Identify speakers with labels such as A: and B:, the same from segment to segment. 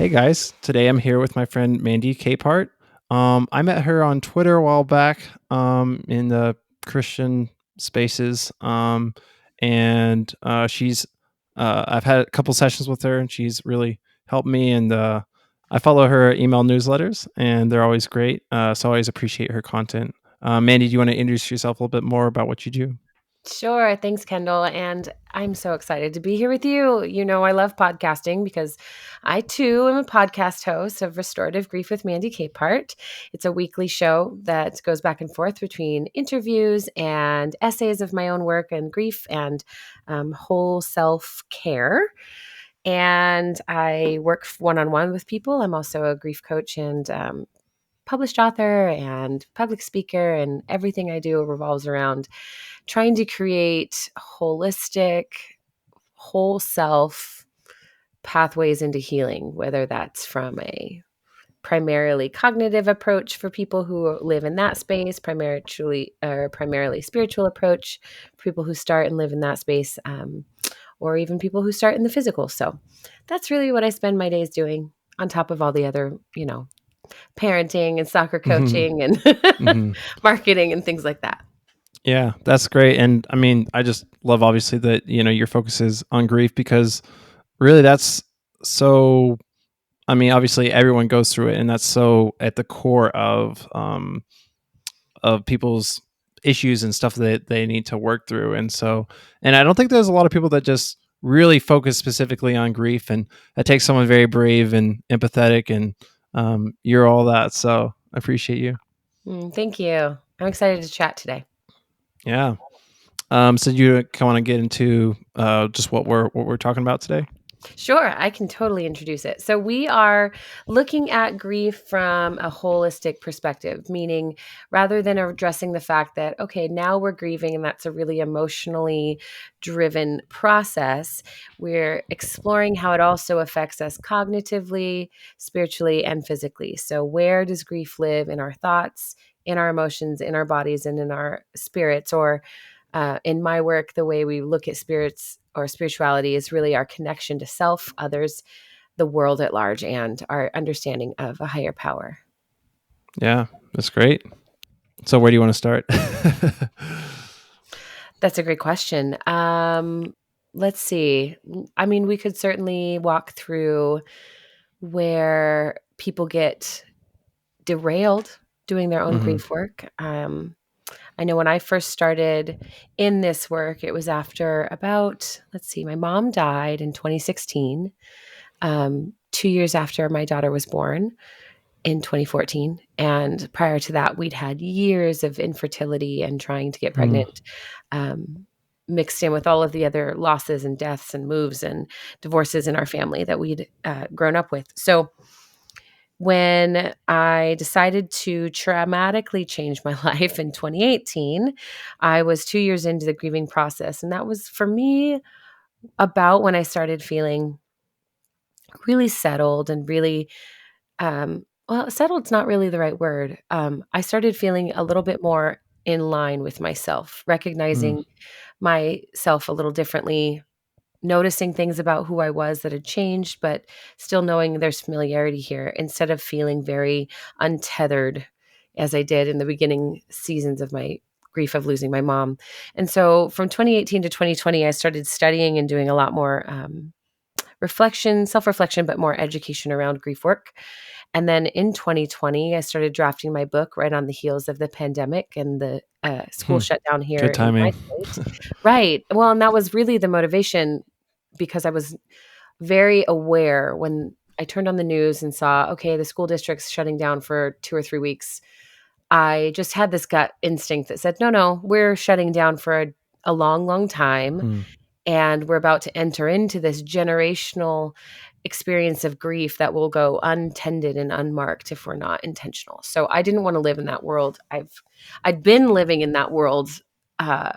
A: Hey guys, today I'm here with my friend Mandy Capehart. I met her on Twitter a while back in the Christian spaces, and she's I've had a couple sessions with her, and she's really helped me. And I follow her email newsletters, and they're always great. So I always appreciate her content. Mandy, do you want to introduce yourself a little bit more about what you do?
B: Sure. Thanks, Kendall. And I'm so excited to be here with you. You know, I love podcasting because I too am a podcast host of Restorative Grief with Mandy Capehart. It's a weekly show that goes back and forth between interviews and essays of my own work and grief and whole self care. And I work one on one with people. I'm also a grief coach and published author and public speaker, and everything I do revolves around trying to create holistic, whole self pathways into healing, whether that's from a primarily cognitive approach for people who live in that space, primarily spiritual approach for people who start and live in that space, or even people who start in the physical. So that's really what I spend my days doing on top of all the other, parenting and soccer
A: Hmm.
B: coaching and
A: Hmm.
B: marketing and things like that.
A: Yeah, that's great. And I mean, I just love obviously that, your focus is on grief because really that's so, I mean, obviously everyone goes through it and that's so at the core of people's issues and stuff that they need to work through. And so, and I don't think there's a lot of people that just really focus specifically on grief, and it takes someone very brave and empathetic, and you're all that. So I appreciate you.
B: Thank you. I'm excited to chat today.
A: Yeah. So you want to get into just what we're talking about today?
B: Sure, I can totally introduce it. So, we are looking at grief from a holistic perspective, meaning rather than addressing the fact that, okay, now we're grieving and that's a really emotionally driven process, we're exploring how it also affects us cognitively, spiritually, and physically. So, where does grief live in our thoughts, in our emotions, in our bodies, and in our spirits? Or in my work, the way we look at spirits or spirituality is really our connection to self, others, the world at large, and our understanding of a higher power.
A: Yeah, that's great. So where do you want to start?
B: That's a great question. Let's see. I mean, we could certainly walk through where people get derailed doing their own
A: Hmm.
B: grief work. I know when I first started in this work, it was after about, let's see, my mom died in 2016, 2 years after my daughter was born in 2014. And prior to that, we'd had years of infertility and trying to get
A: Mm.
B: pregnant, mixed in with all of the other losses and deaths and moves and divorces in our family that we'd grown up with. So when I decided to traumatically change my life in 2018, I was 2 years into the grieving process. And that was for me about when I started feeling really settled and really, well, settled's not really the right word. I started feeling a little bit more in line with myself,
A: Mm.
B: recognizing myself a little differently, noticing things about who I was that had changed, but still knowing there's familiarity here instead of feeling very untethered as I did in the beginning seasons of my grief of losing my mom. And so from 2018 to 2020, I started studying and doing a lot more reflection, self reflection, but more education around grief work. And then in 2020, I started drafting my book right on the heels of the pandemic and the school
A: Hmm.
B: shutdown here
A: Good
B: in my
A: timing.
B: state. Right. Well, and that was really the motivation because I was very aware when I turned on the news and saw, okay, the school district's shutting down for 2 or 3 weeks. I just had this gut instinct that said, no, no, we're shutting down for a long, long time.
A: Hmm.
B: And we're about to enter into this generational experience of grief that will go untended and unmarked if we're not intentional. So I didn't want to live in that world. I'd been living in that world uh,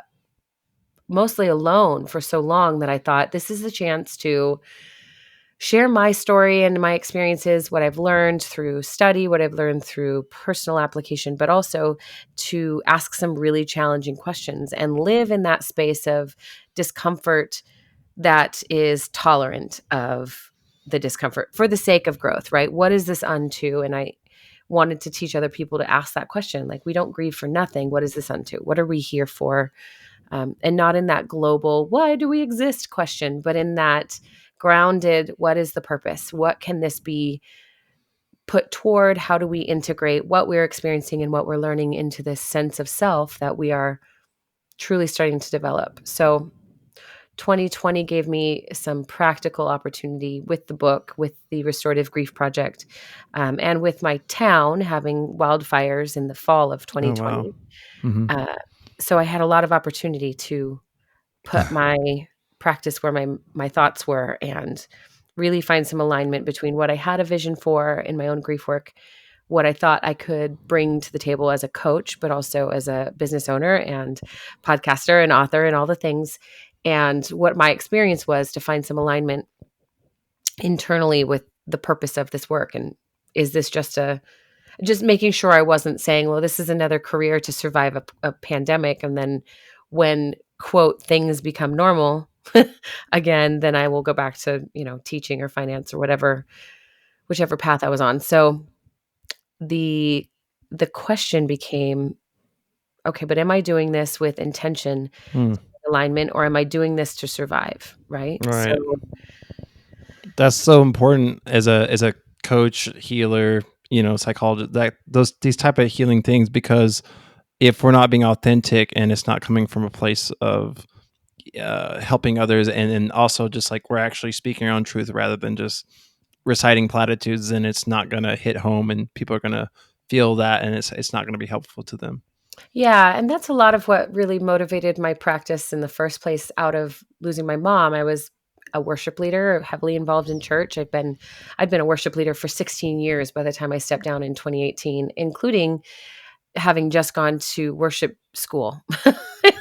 B: mostly alone for so long that I thought this is the chance to share my story and my experiences, what I've learned through study, what I've learned through personal application, but also to ask some really challenging questions and live in that space of discomfort that is tolerant of the discomfort for the sake of growth, right? What is this unto? And I wanted to teach other people to ask that question. Like, we don't grieve for nothing. What is this unto? What are we here for? And not in that global, why do we exist question, but in that grounded, what is the purpose? What can this be put toward? How do we integrate what we're experiencing and what we're learning into this sense of self that we are truly starting to develop? So 2020 gave me some practical opportunity with the book, with the Restorative Grief Project, and with my town having wildfires in the fall of
A: Oh, wow.
B: 2020.
A: Mhm.
B: Uh, so I had a lot of opportunity to put my practice where my thoughts were and really find some alignment between what I had a vision for in my own grief work, what I thought I could bring to the table as a coach, but also as a business owner and podcaster and author and all the things, and what my experience was to find some alignment internally with the purpose of this work. And is this just making sure I wasn't saying, well, this is another career to survive a pandemic. And then when, quote, things become normal again, then I will go back to, teaching or finance or whichever path I was on. So the the question became, okay, but am I doing this with intention,
A: Mm,
B: alignment, or am I doing this to survive? Right. So
A: right. That's so important as a coach, healer, psychologist, that these type of healing things, because if we're not being authentic and it's not coming from a place of helping others, and also just like we're actually speaking our own truth rather than just reciting platitudes, then it's not going to hit home and people are going to feel that, and it's not going to be helpful to them.
B: yeah, and that's a lot of what really motivated my practice in the first place. Out of losing my mom, I was a worship leader, heavily involved in church. I'd been a worship leader for 16 years by the time I stepped down in 2018, including having just gone to worship school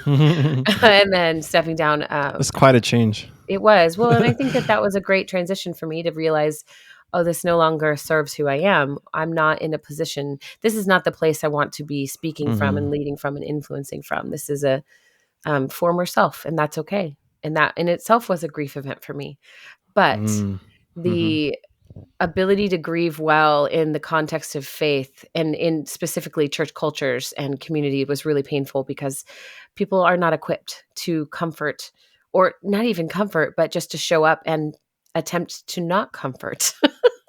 B: and then stepping down.
A: It's quite a change.
B: It was. Well, and I think that that was a great transition for me to realize, oh, this no longer serves who I am. I'm not in a position, this is not the place I want to be speaking from and
A: Hmm.
B: leading from and influencing from. This is a former self, and that's okay. And that in itself was a grief event for me. But
A: Mm. Hmm.
B: the ability to grieve well in the context of faith and in specifically church cultures and community was really painful because people are not equipped to comfort, or not even comfort, but just to show up and attempt to not comfort,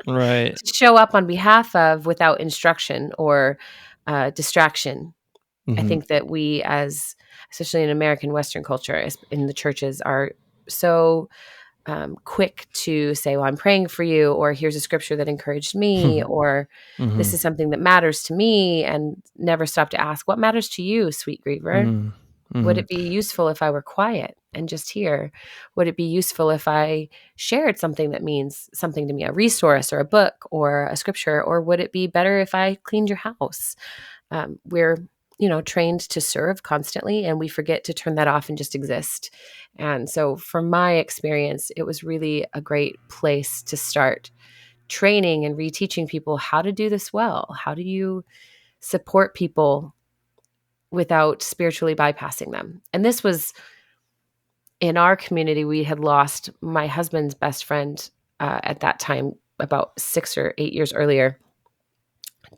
A: Right.
B: to show up on behalf of without instruction or distraction. I
A: Hmm.
B: think that we, as especially in American Western culture, in the churches, are so quick to say, well, I'm praying for you, or here's a scripture that encouraged me, or this
A: Hmm.
B: is something that matters to me, and never stop to ask, what matters to you, sweet griever?
A: Hmm.
B: Would
A: Hmm.
B: it be useful if I were quiet and just here? Would it be useful if I shared something that means something to me, a resource or a book or a scripture? Or would it be better if I cleaned your house? We're trained to serve constantly, and we forget to turn that off and just exist. And so from my experience, it was really a great place to start training and reteaching people how to do this well. How do you support people without spiritually bypassing them? And this was in our community. We had lost my husband's best friend at that time, about 6 or 8 years earlier,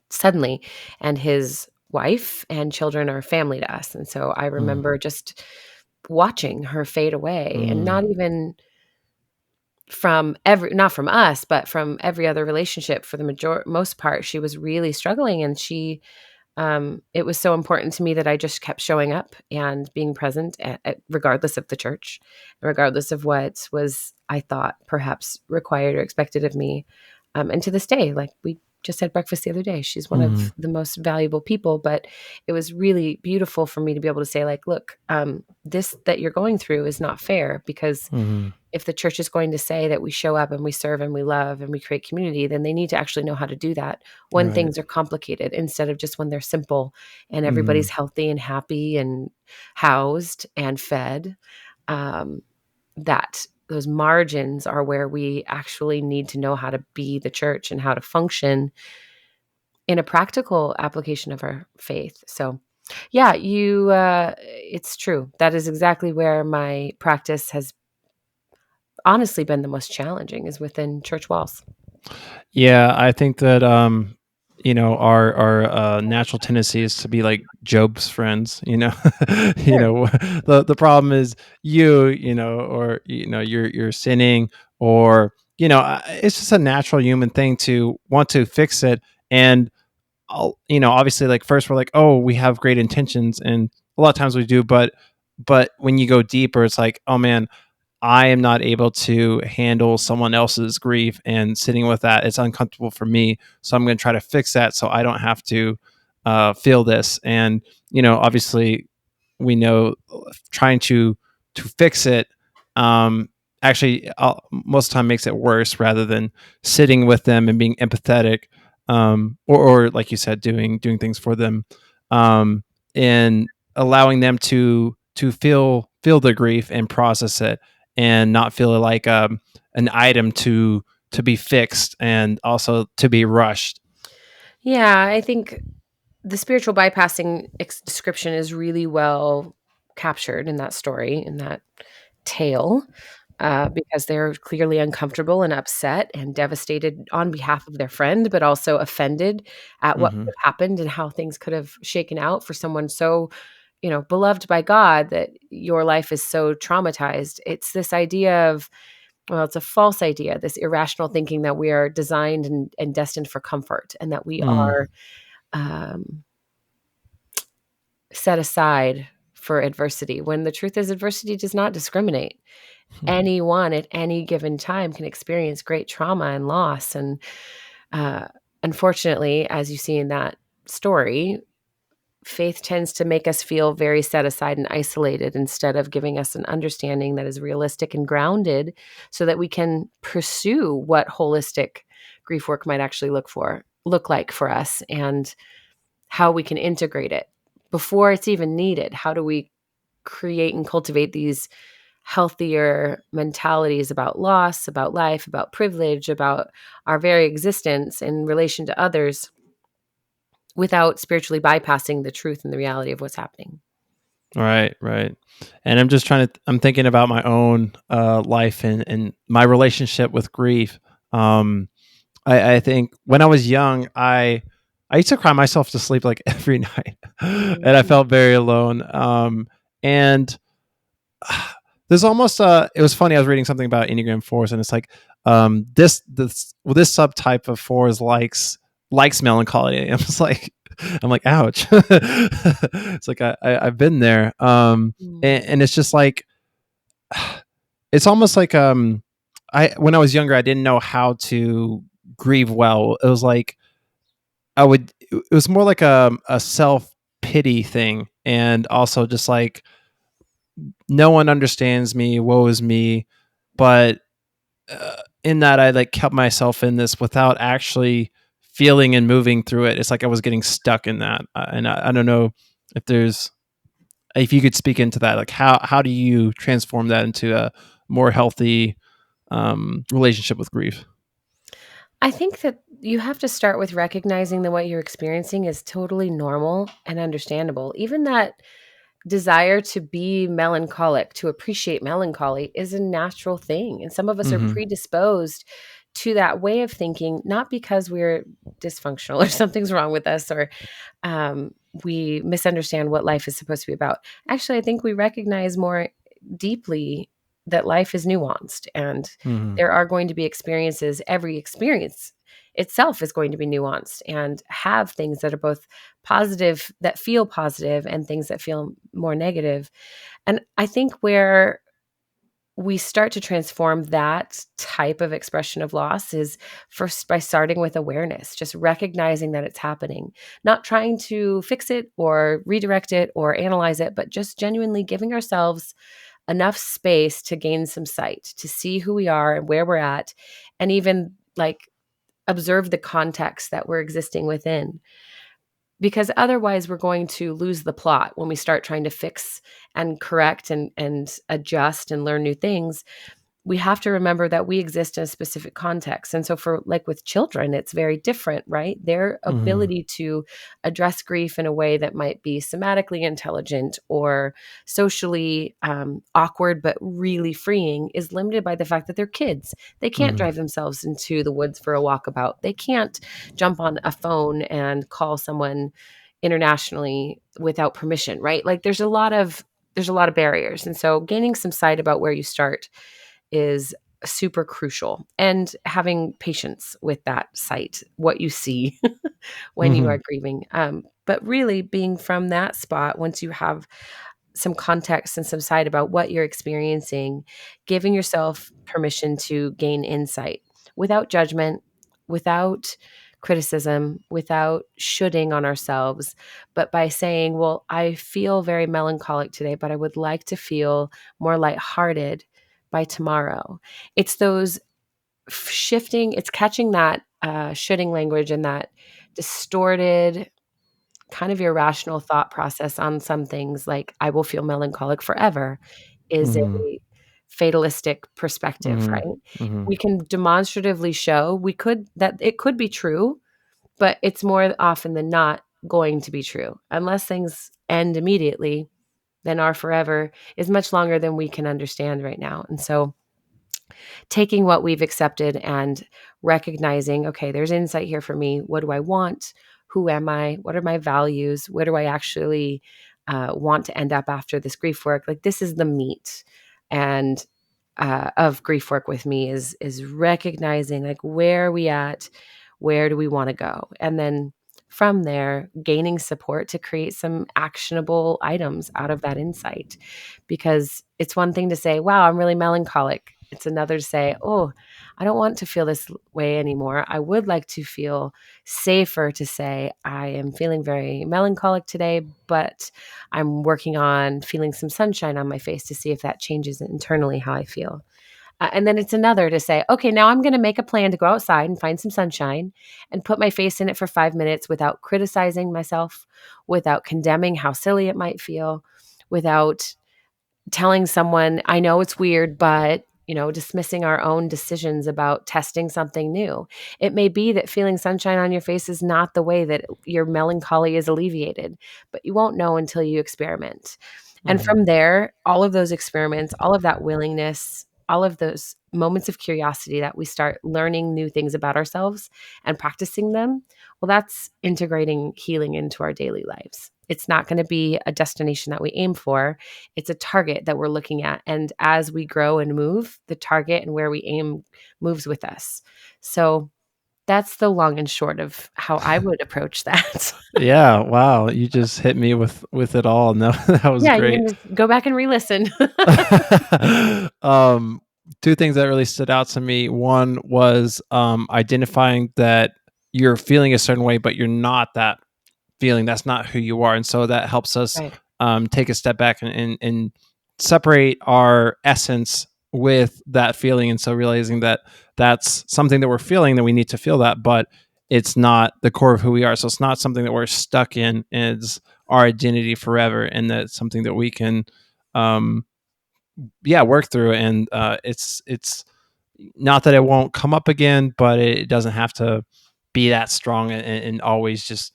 B: suddenly, and his wife and children are family to us. And so I
A: Hmm.
B: remember just watching her fade away, and
A: Hmm.
B: not even from every not from us, but from every other relationship. For the most part, she was really struggling, and it was so important to me that I just kept showing up and being present, regardless of the church, regardless of what was, I thought, perhaps required or expected of me. And to this day, like, we just had breakfast the other day. She's one
A: Hmm.
B: of the most valuable people, but it was really beautiful for me to be able to say, like, look, this that you're going through is not fair, because
A: Hmm.
B: if the church is going to say that we show up and we serve and we love and we create community, then they need to actually know how to do that when
A: Right.
B: things are complicated, instead of just when they're simple and
A: Hmm.
B: everybody's healthy and happy and housed and fed. Um, that those margins are where we actually need to know how to be the church and how to function in a practical application of our faith. So, yeah, it's true. That is exactly where my practice has honestly been the most challenging is within church walls.
A: Yeah, I think that our natural tendency is to be like Job's friends.
B: Sure.
A: The problem is or you're sinning, or it's just a natural human thing to want to fix it. And obviously, like, first we're like, oh, we have great intentions, and a lot of times we do, but when you go deeper, it's like, oh man, I am not able to handle someone else's grief, and sitting with that, it's uncomfortable for me. So I'm going to try to fix that so I don't have to feel this. And obviously, we know trying to fix it actually most of the time makes it worse, rather than sitting with them and being empathetic, or like you said, doing things for them, and allowing them to feel the grief and process it, and not feel like an item to be fixed, and also to be rushed.
B: Yeah, I think the spiritual bypassing description is really well captured in that story, in that tale, because they're clearly uncomfortable and upset and devastated on behalf of their friend, but also offended at what could
A: Hmm.
B: have happened and how things could have shaken out for someone so, beloved by God, that your life is so traumatized. It's this idea of, well, it's a false idea, this irrational thinking that we are designed and destined for comfort, and that we
A: Mm.
B: are um, set aside for adversity, when the truth is adversity does not discriminate. Anyone at any given time can experience great trauma and loss. And uh, unfortunately, as you see in that story, faith tends to make us feel very set aside and isolated, instead of giving us an understanding that is realistic and grounded, so that we can pursue what holistic grief work might actually look like for us, and how we can integrate it before it's even needed. How do we create and cultivate these healthier mentalities about loss, about life, about privilege, about our very existence in relation to others, without spiritually bypassing the truth and the reality of what's happening?
A: Right, right. And I'm thinking about my own life, and my relationship with grief. Um, I think when I was young, I used to cry myself to sleep like every night, and I
B: Mhm.
A: felt very alone. And there's almost it was funny. I was reading something about Enneagram fours, and it's like this subtype of fours likes melancholy. I'm like, ouch. It's like I've been there.
B: Mm.
A: And it's just like, it's almost like, I when I was younger, I didn't know how to grieve well. It was like it was more like a self pity thing, and also just like, no one understands me, woe is me. But in that, I like kept myself in this without actually feeling and moving through it. It's like I was getting stuck in that, and I don't know if there's if you could speak into that. Like, how do you transform that into a more healthy relationship with grief?
B: I think that you have to start with recognizing that what you're experiencing is totally normal and understandable. Even that desire to be melancholic, to appreciate melancholy, is a natural thing. And some of us are
A: Hmm.
B: predisposed to that way of thinking, not because we're dysfunctional or something's wrong with us, or um, we misunderstand what life is supposed to be about. Actually, I think we recognize more deeply that life is nuanced, and
A: Hmm.
B: there are going to be experiences. Every experience itself is going to be nuanced and have things that are both positive, that feel positive, and things that feel more negative. And I think where we start to transform that type of expression of loss is first by starting with awareness, just recognizing that it's happening, not trying to fix it or redirect it or analyze it, but just genuinely giving ourselves enough space to gain some sight, to see who we are and where we're at, and even like observe the context that we're existing within. Because otherwise, we're going to lose the plot when we start trying to fix and correct and adjust and learn new things. we have to remember that we exist in a specific context. And so for like with children, it's very different, right? Their
A: Mhm.
B: ability to address grief in a way that might be somatically intelligent or socially awkward, but really freeing is limited by the fact that they're kids. They can't
A: Mhm.
B: drive themselves into the woods for a walkabout. They can't jump on a phone and call someone internationally without permission, right? Like there's a lot of barriers. And so gaining some sight about where you start is super crucial, and having patience with that sight, what you see when you are
A: Mhm.
B: grieving. But really being from that spot, once you have some context and some sight about what you're experiencing, giving yourself permission to gain insight without judgment, without criticism, without shoulding on ourselves, but by saying, well, I feel very melancholic today, but I would like to feel more lighthearted by tomorrow. It's those shifting, it's catching that shoulding language and that distorted kind of irrational thought process on some things, like I will feel melancholic forever, is
A: Mhm.
B: a fatalistic perspective,
A: Mhm.
B: right?
A: Mhm.
B: We can demonstratively show we could that it could be true, but it's more often than not going to be true. Unless things end immediately, then our forever is much longer than we can understand right now. And so taking what we've accepted and recognizing, okay, there's insight here for me. What do I want? Who am I? What are my values? Where do I actually want to end up after this grief work? Like this is the meat and of grief work with me is recognizing like where are we at, where do we want to go, and then from there gaining support to create some actionable items out of that insight. Because it's one thing to say, wow, I'm really melancholic. It's another to say, oh, I don't want to feel this way anymore. I would like to feel safer to say, I am feeling very melancholic today, but I'm working on feeling some sunshine on my face to see if that changes internally how I feel. And then it's another to say, okay, now I'm going to make a plan to go outside and find some sunshine and put my face in it for 5 minutes without criticizing myself, without condemning how silly it might feel, without telling someone, I know it's weird, but dismissing our own decisions about testing something new. It may be that feeling sunshine on your face is not the way that your melancholy is alleviated, but you won't know until you experiment. And
A: Mhm.
B: from there, all of those experiments, all of that willingness, all of those moments of curiosity that we start learning new things about ourselves and practicing them, well, that's integrating healing into our daily lives. It's not going to be a destination that we aim for. It's a target that we're looking at. And as we grow and move, the target and where we aim moves with us. So that's the long and short of how I would approach that.
A: Yeah, wow, you just hit me with it all. No, that was
B: Yeah, you
A: great.
B: can just go back and re-listen.
A: Um, 2 things that really stood out to me. One was, identifying that you're feeling a certain way, but you're not that feeling. That's not who you are, and so that helps us,
B: Right.
A: take a step back and separate our essence with that feeling, and so realizing that that's something that we're feeling, that we need to feel that, but it's not the core of who we are. So it's not something that we're stuck in. It's our identity forever, and that's something that we can, um, yeah, work through. And it's not that it won't come up again, but it doesn't have to be that strong and always just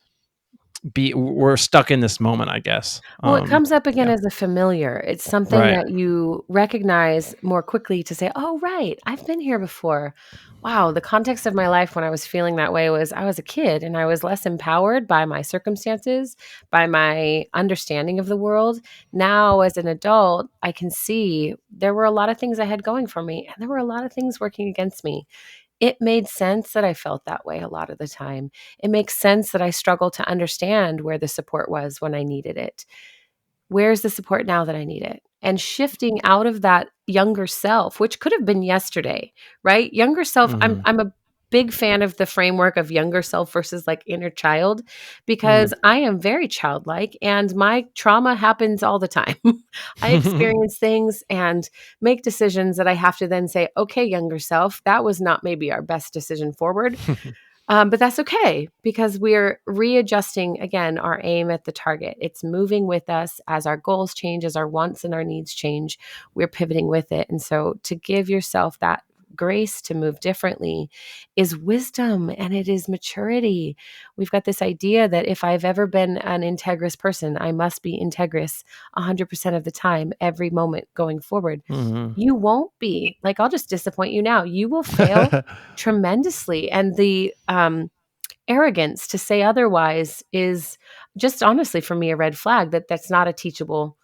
A: be. We're stuck in this moment, I guess.
B: Well, it comes up again
A: Yeah,
B: as a familiar. It's something
A: right.
B: that you recognize more quickly to say, "Oh, right, I've been here before." Wow, the context of my life when I was feeling that way was I was a kid and I was less empowered by my circumstances, by my understanding of the world. Now, as an adult, I can see there were a lot of things I had going for me and there were a lot of things working against me. It made sense that I felt that way a lot of the time. It makes sense that I struggled to understand where the support was when I needed it. Where's the support now that I need it? And shifting out of that younger self, which could have been yesterday, right? Younger self,
A: Mhm.
B: I'm a big fan of the framework of younger self versus like inner child, because
A: Mhm.
B: I am very childlike and my trauma happens all the time. I experience things and make decisions that I have to then say, okay, younger self, that was not maybe our best decision forward. But that's okay because we're readjusting again our aim at the target. It's moving with us as our goals change, as our wants and our needs change. We're pivoting with it. And so to give yourself that grace to move differently is wisdom and it is maturity. We've got this idea that if I've ever been an integrous person, I must be integrous 100% of the time, every moment going forward.
A: Mhm.
B: You won't be. Like, I'll just disappoint you now. You will fail tremendously. And the arrogance to say otherwise is just honestly for me a red flag that that's not a teachable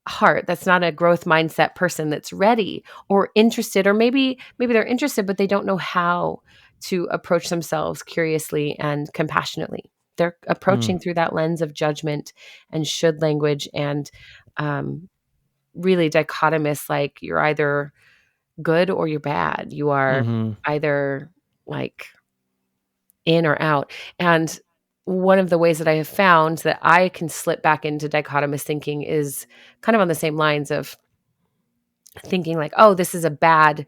B: heart. That's not a growth mindset person that's ready or interested, or maybe they're interested, but they don't know how to approach themselves curiously and compassionately. They're
A: Mm.
B: approaching through that lens of judgment and should language and um, really dichotomous, like you're either good or you're bad. You are
A: Mhm.
B: either like in or out. And one of the ways that I have found that I can slip back into dichotomous thinking is kind of on the same lines of thinking like, oh, this is a bad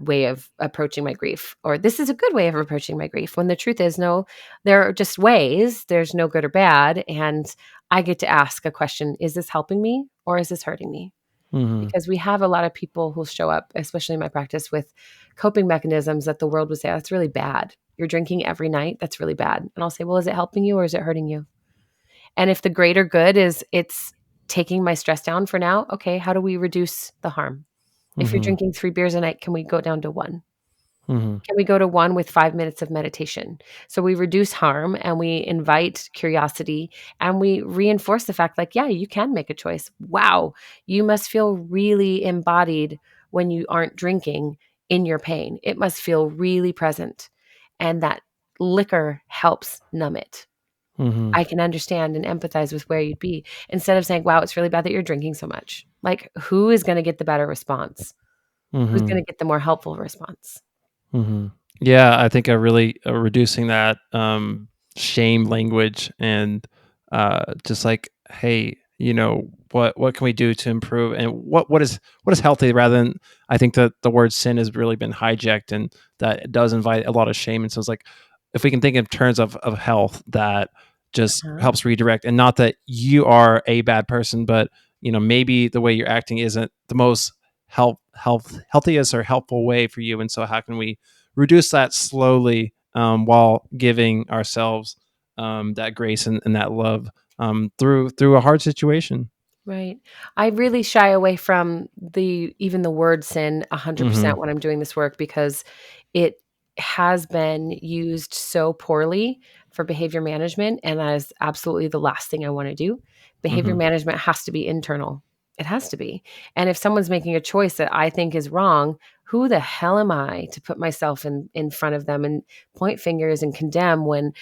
B: way of approaching my grief, or this is a good way of approaching my grief. When the truth is, no, there are just ways, there's no good or bad. And I get to ask a question: is this helping me or is this hurting me?
A: Mhm.
B: Because we have a lot of people who show up, especially in my practice, with coping mechanisms that the world would say, that's really bad. You're drinking every night. That's really bad. And I'll say, well, is it helping you or is it hurting you? And if the greater good is it's taking my stress down for now, okay, how do we reduce the harm? If you're
A: Mhm.
B: drinking 3 beers a night, can we go down to one?
A: Mhm.
B: Can we go to one with 5 minutes of meditation? So we reduce harm and we invite curiosity and we reinforce the fact like, yeah, you can make a choice. Wow, you must feel really embodied when you aren't drinking in your pain. It must feel really present. And that liquor helps numb it.
A: Mhm.
B: I can understand and empathize with where you'd be instead of saying, wow, it's really bad that you're drinking so much. Like, who is going to get the better response? Who's going
A: Mhm.
B: to get the more helpful response?
A: Mhm. Yeah, I think really reducing that shame language and just like, hey, what can we do to improve, and what is healthy, rather than, I think that the word sin has really been hijacked, and that it does invite a lot of shame. And so it's like, if we can think in terms of health, that just
B: Uh-huh.
A: helps redirect, and not that you are a bad person, but maybe the way you're acting isn't the most healthiest or helpful way for you. And so how can we reduce that slowly, while giving ourselves that grace and that love, through a hard situation.
B: Right. I really shy away from even the word sin
A: Hmm.
B: 100% when I'm doing this work because it has been used so poorly for behavior management, and that is absolutely the last thing I want to do. Behavior
A: Hmm.
B: management has to be internal. It has to be. And if someone's making a choice that I think is wrong, who the hell am I to put myself in front of them and point fingers and condemn when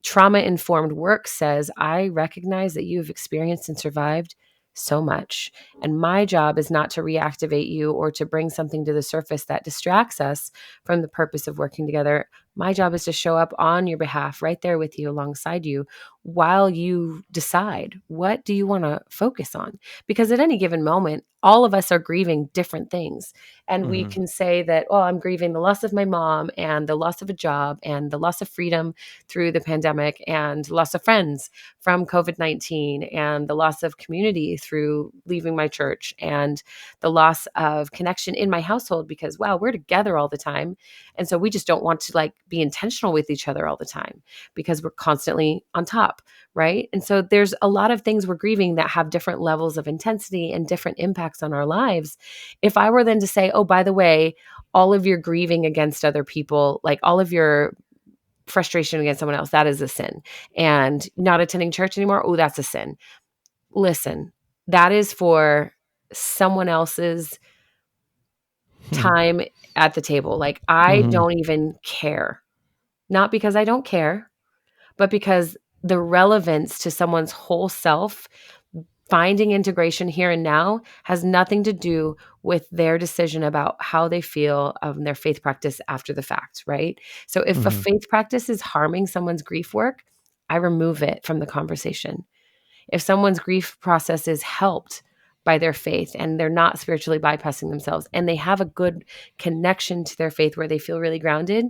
B: trauma informed work says, I recognize that you have experienced and survived so much. And my job is not to reactivate you or to bring something to the surface that distracts us from the purpose of working together. My job is to show up on your behalf, right there with you, alongside you, while you decide what do you want to focus on. Because at any given moment, all of us are grieving different things. And we
A: Hmm.
B: can say that, well, I'm grieving the loss of my mom and the loss of a job and the loss of freedom through the pandemic and loss of friends from COVID-19 and the loss of community through leaving my church and the loss of connection in my household because, wow, we're together all the time. And so we just don't want to like be intentional with each other all the time because we're constantly on top, right? And so there's a lot of things we're grieving that have different levels of intensity and different impacts on our lives. If I were then to say, oh, by the way, all of your grieving against other people, like all of your frustration against someone else, that is a sin. And not attending church anymore, oh, that's a sin. Listen, that is for someone else's time at the table. Like, I
A: Hmm.
B: don't even care. Not because I don't care, but because the relevance to someone's whole self, finding integration here and now has nothing to do with their decision about how they feel of their faith practice after the fact, right? So if a
A: Hmm.
B: faith practice is harming someone's grief work, I remove it from the conversation. If someone's grief process is helped by their faith and they're not spiritually bypassing themselves and they have a good connection to their faith where they feel really grounded,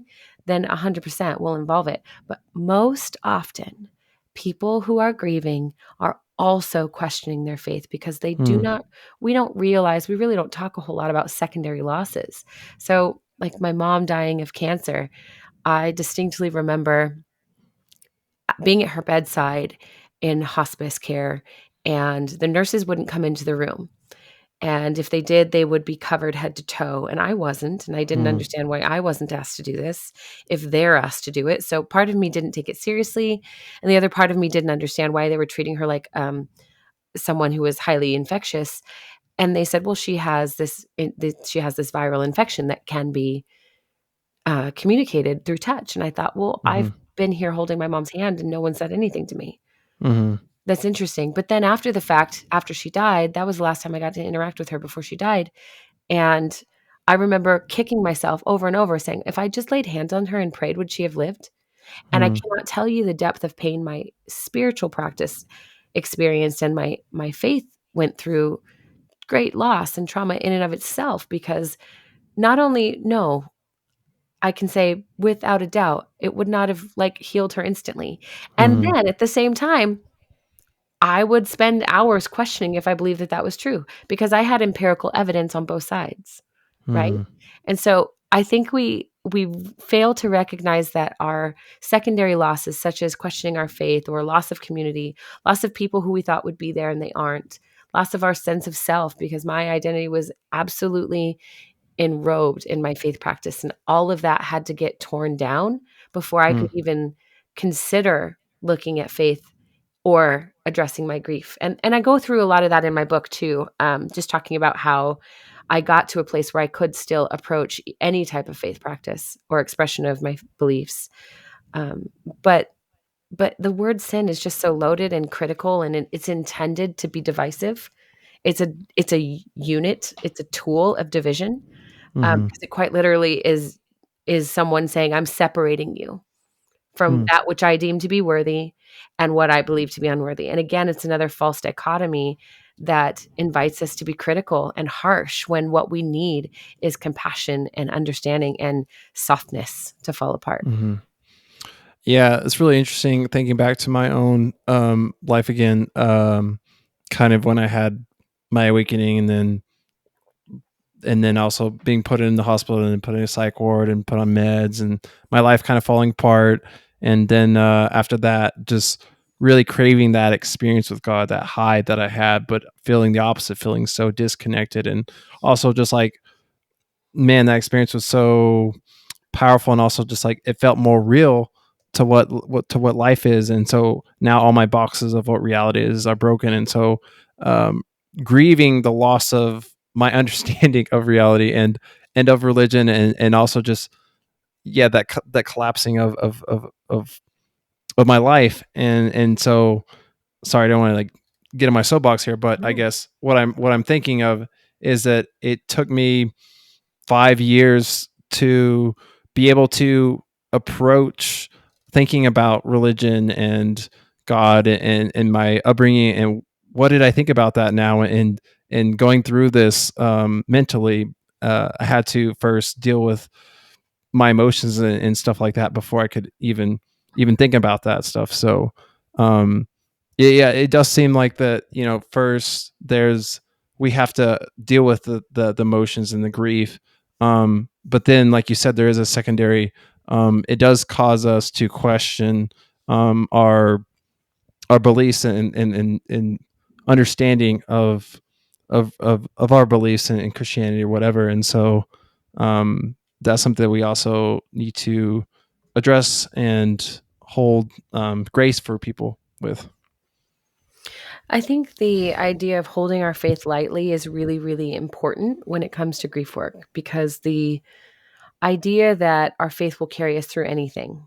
B: then 100% will involve it. But most often, people who are grieving are also questioning their faith because
A: Mm.
B: we don't realize, we really don't talk a whole lot about secondary losses. So, like my mom dying of cancer, I distinctly remember being at her bedside in hospice care, and the nurses wouldn't come into the room. And if they did, they would be covered head to toe. And I wasn't. And I didn't
A: Mm.
B: understand why I wasn't asked to do this if they're asked to do it. So part of me didn't take it seriously. And the other part of me didn't understand why they were treating her like someone who was highly infectious. And they said, well, she has this viral infection that can be communicated through touch. And I thought, well, I've
A: Mhm.
B: been here holding my mom's hand and no one said anything to me.
A: Mhm.
B: That's interesting. But then after the fact, after she died, that was the last time I got to interact with her before she died. And I remember kicking myself over and over saying, if I just laid hands on her and prayed, would she have lived? And I
A: Mhm.
B: cannot tell you the depth of pain my spiritual practice experienced and my faith went through great loss and trauma in and of itself because not only no, I can say without a doubt, it would not have like healed her instantly. And
A: Mhm.
B: then at the same time, I would spend hours questioning if I believed that that was true because I had empirical evidence on both sides, right?
A: Mhm.
B: And so I think we fail to recognize that our secondary losses, such as questioning our faith or loss of community, loss of people who we thought would be there and they aren't, loss of our sense of self because my identity was absolutely enrobed in my faith practice and all of that had to get torn down before I could
A: Mm.
B: even consider looking at faith or addressing my grief. And I go through a lot of that in my book too, just talking about how I got to a place where I could still approach any type of faith practice or expression of my beliefs. Um, but but the word sin is just so loaded and critical, and it's intended to be divisive. It's a unit. It's a tool of division
A: Mhm.
B: because it quite literally is someone saying, "I'm separating you." From
A: Mm.
B: that which I deem to be worthy and what I believe to be unworthy. And again, it's another false dichotomy that invites us to be critical and harsh when what we need is compassion and understanding and softness to fall apart.
A: Mhm. Yeah, it's really interesting thinking back to my own life again. Kind of when I had my awakening, and then also being put in the hospital and put in a psych ward and put on meds, and my life kind of falling apart. And then after that, just really craving that experience with God, that high that I had, but feeling the opposite, feeling so disconnected. And also just like, man, that experience was so powerful, and also just like it felt more real to what life is. And so now all my boxes of what reality is are broken. And so um grieving the loss of my understanding of reality and of religion, and also just, yeah, that collapsing of my life. And so, sorry, I don't want to like get in my soapbox here, but I
B: No.
A: guess what I'm thinking of is that it took me 5 years to be able to approach thinking about religion and God, and my upbringing, and what did I think about that now, and going through this mentally. I had to first deal with my emotions and stuff like that before I could even think about that stuff. So um yeah, it does seem like that, first we have to deal with the emotions and the grief. But then, like you said, there is a secondary, it does cause us to question our beliefs and understanding of our beliefs in Christianity or whatever. And so that's something that we also need to address and hold grace for people with.
B: I think the idea of holding our faith lightly is really, really important when it comes to grief work because the idea that our faith will carry us through anything